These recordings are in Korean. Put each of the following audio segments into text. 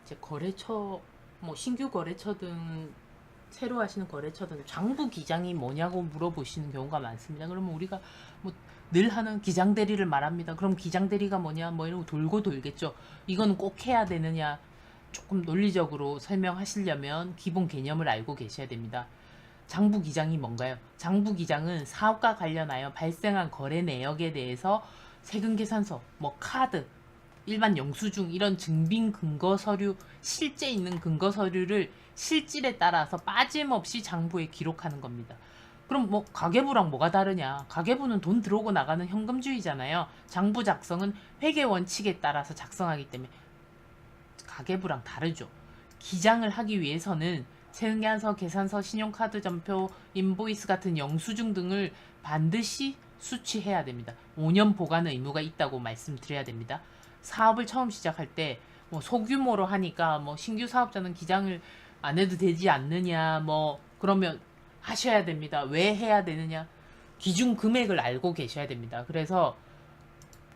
이제 거래처, 뭐 신규 거래처든 새로 하시는 거래처든 장부 기장이 뭐냐고 물어보시는 경우가 많습니다. 그러면 우리가 뭐 늘 하는 기장 대리를 말합니다. 그럼 기장 대리가 뭐냐 뭐 이러고 돌고 돌겠죠. 이건 꼭 해야 되느냐, 조금 논리적으로 설명하시려면 기본 개념을 알고 계셔야 됩니다. 장부 기장이 뭔가요? 장부 기장은 사업과 관련하여 발생한 거래 내역에 대해서 세금 계산서, 뭐 카드, 일반 영수증 이런 증빙 근거 서류, 실제 있는 근거 서류를 실질에 따라서 빠짐없이 장부에 기록하는 겁니다. 그럼 뭐 가계부랑 뭐가 다르냐? 가계부는 돈 들어오고 나가는 현금주의잖아요. 장부 작성은 회계 원칙에 따라서 작성하기 때문에 가계부랑 다르죠. 기장을 하기 위해서는 세금계산서, 계산서, 신용카드 전표, 인보이스 같은 영수증 등을 반드시 수취해야 됩니다. 5년 보관 의무가 있다고 말씀드려야 됩니다. 사업을 처음 시작할 때 뭐 소규모로 하니까 뭐 신규 사업자는 기장을 안 해도 되지 않느냐, 뭐 그러면 하셔야 됩니다. 왜 해야 되느냐? 기준 금액을 알고 계셔야 됩니다. 그래서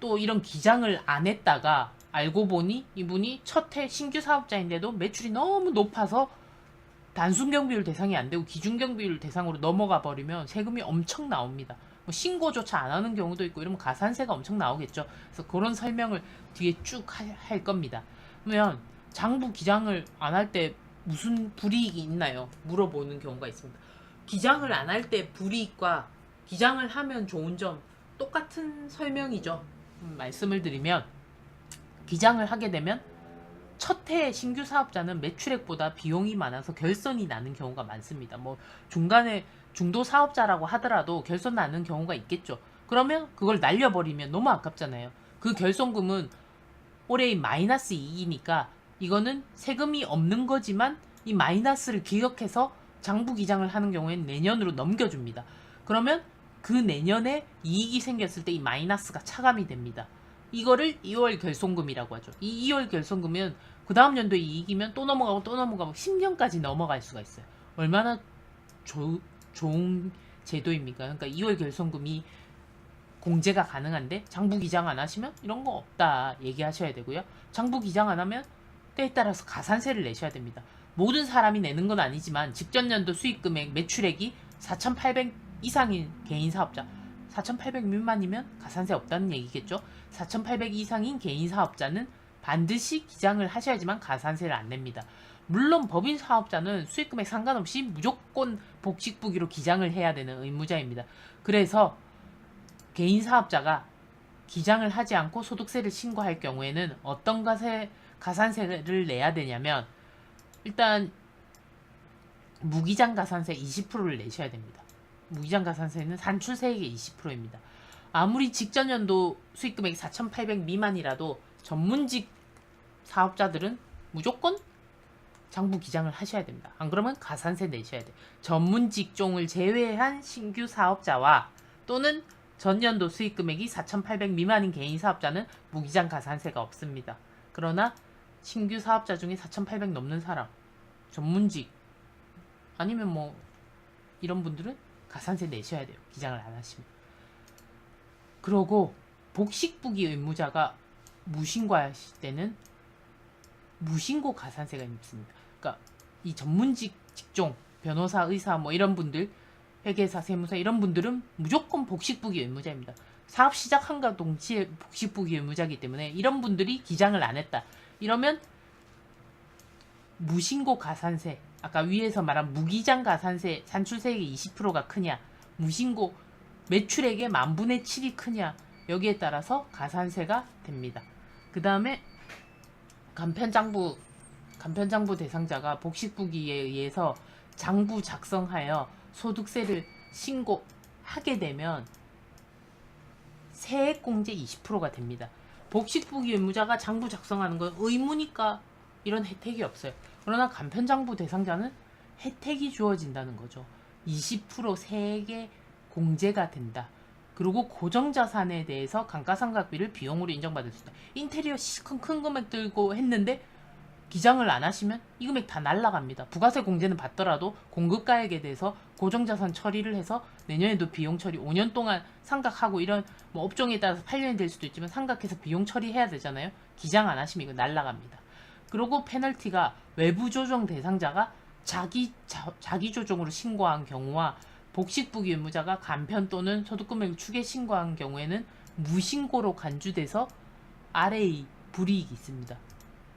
또 이런 기장을 안 했다가 알고 보니 이분이 첫 해 신규 사업자인데도 매출이 너무 높아서 단순 경비율 대상이 안 되고 기준 경비율 대상으로 넘어가 버리면 세금이 엄청 나옵니다. 뭐 신고조차 안 하는 경우도 있고 이러면 가산세가 엄청 나오겠죠. 그래서 그런 설명을 뒤에 쭉 할 겁니다. 그러면 장부 기장을 안 할 때 무슨 불이익이 있나요? 물어보는 경우가 있습니다. 기장을 안 할 때 불이익과 기장을 하면 좋은 점 똑같은 설명이죠. 말씀을 드리면 기장을 하게 되면 첫 해 신규 사업자는 매출액보다 비용이 많아서 결손이 나는 경우가 많습니다. 뭐 중간에 중도 사업자라고 하더라도 결손 나는 경우가 있겠죠. 그러면 그걸 날려버리면 너무 아깝잖아요. 그 결손금은 올해의 마이너스 이익이니까 이거는 세금이 없는 거지만 이 마이너스를 기억해서 장부 기장을 하는 경우에는 내년으로 넘겨줍니다. 그러면 그 내년에 이익이 생겼을 때 이 마이너스가 차감이 됩니다. 이거를 2월 결손금이라고 하죠. 이 2월 결손금은 그 다음 연도에 이익이면 또 넘어가고 또 넘어가고 10년까지 넘어갈 수가 있어요. 얼마나 좋은 제도입니까? 그러니까 2월 결손금이 공제가 가능한데 장부 기장 안 하시면 이런 거 없다 얘기하셔야 되고요. 장부 기장 안 하면 때에 따라서 가산세를 내셔야 됩니다. 모든 사람이 내는 건 아니지만 직전 연도 수익 금액 매출액이 4,800 이상인 개인 사업자, 4,800 미만이면 가산세 없다는 얘기겠죠. 4,800 이상인 개인 사업자는 반드시 기장을 하셔야지만 가산세를 안 냅니다. 물론 법인 사업자는 수익금액 상관없이 무조건 복식부기로 기장을 해야 되는 의무자입니다. 그래서 개인 사업자가 기장을 하지 않고 소득세를 신고할 경우에는 어떤 가산세를 내야 되냐면 일단 무기장 가산세 20%를 내셔야 됩니다. 무기장 가산세는 산출세액의 20%입니다. 아무리 직전 연도 수익금액이 4,800 미만이라도 전문직 사업자들은 무조건 장부 기장을 하셔야 됩니다. 안 그러면 가산세 내셔야 돼요. 전문 직종을 제외한 신규 사업자와 또는 전년도 수익금액이 4,800 미만인 개인 사업자는 무기장 가산세가 없습니다. 그러나 신규 사업자 중에 4,800 넘는 사람, 전문직 아니면 뭐 이런 분들은 가산세 내셔야 돼요. 기장을 안 하시면. 그러고 복식부기 의무자가 무신고하실 때는 무신고 가산세가 있습니다. 그러니까 이 전문직 직종, 변호사, 의사 뭐 이런 분들, 회계사, 세무사 이런 분들은 무조건 복식부기 의무자입니다. 사업 시작한과 동시에 복식부기 의무자이기 때문에 이런 분들이 기장을 안 했다. 이러면 무신고 가산세, 아까 위에서 말한 무기장 가산세 산출세액의 20%가 크냐, 무신고 매출액의 10,000분의 7이 크냐, 여기에 따라서 가산세가 됩니다. 그 다음에 간편장부 대상자가 복식부기에 의해서 장부 작성하여 소득세를 신고하게 되면 세액공제 20%가 됩니다. 복식부기 의무자가 장부 작성하는 건 의무니까 이런 혜택이 없어요. 그러나 간편장부 대상자는 혜택이 주어진다는 거죠. 20% 세액의 공제가 된다. 그리고 고정자산에 대해서 감가상각비를 비용으로 인정받을 수 있다. 인테리어 시큰 큰 금액 들고 했는데 기장을 안 하시면 이 금액 다 날라갑니다. 부가세 공제는 받더라도 공급가액에 대해서 고정자산 처리를 해서 내년에도 비용 처리 5년 동안 상각하고 이런 뭐 업종에 따라서 8년이 될 수도 있지만 상각해서 비용 처리해야 되잖아요. 기장 안 하시면 이거 날라갑니다. 그리고 페널티가 외부 조정 대상자가 자기 조정으로 신고한 경우와 복식부기 의무자가 간편 또는 소득금액 추계 신고한 경우에는 무신고로 간주돼서 아래의 불이익이 있습니다.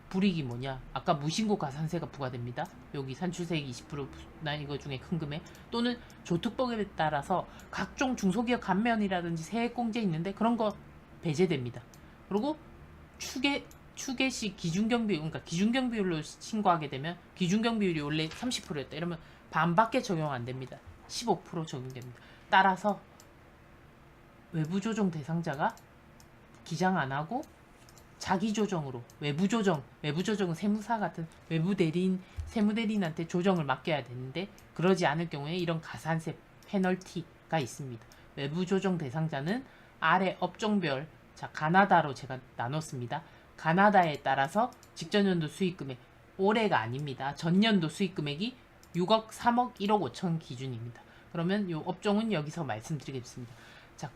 불이익이 뭐냐? 아까 무신고 가산세가 부과됩니다. 여기 산출세액 20%나 이거 중에 큰 금액 또는 조특법에 따라서 각종 중소기업 감면이라든지 세액공제 있는데 그런 거 배제됩니다. 그리고 추계시 기준경비, 그러니까 기준경비율로 신고하게 되면 기준경비율이 원래 30%였다. 이러면 반밖에 적용 안 됩니다. 15% 적용됩니다. 따라서 외부 조정 대상자가 기장 안 하고 자기 조정으로 외부 조정은 세무사 같은 외부 대리인, 세무대리인한테 조정을 맡겨야 되는데 그러지 않을 경우에 이런 가산세 페널티가 있습니다. 외부 조정 대상자는 아래 업종별, 자 가나다로 제가 나눴습니다. 가나다에 따라서 직전연도 수익금액, 올해가 아닙니다. 전년도 수익금액이 6억, 3억, 1억 5천 기준입니다. 그러면 이 업종은 여기서 말씀드리겠습니다. 자,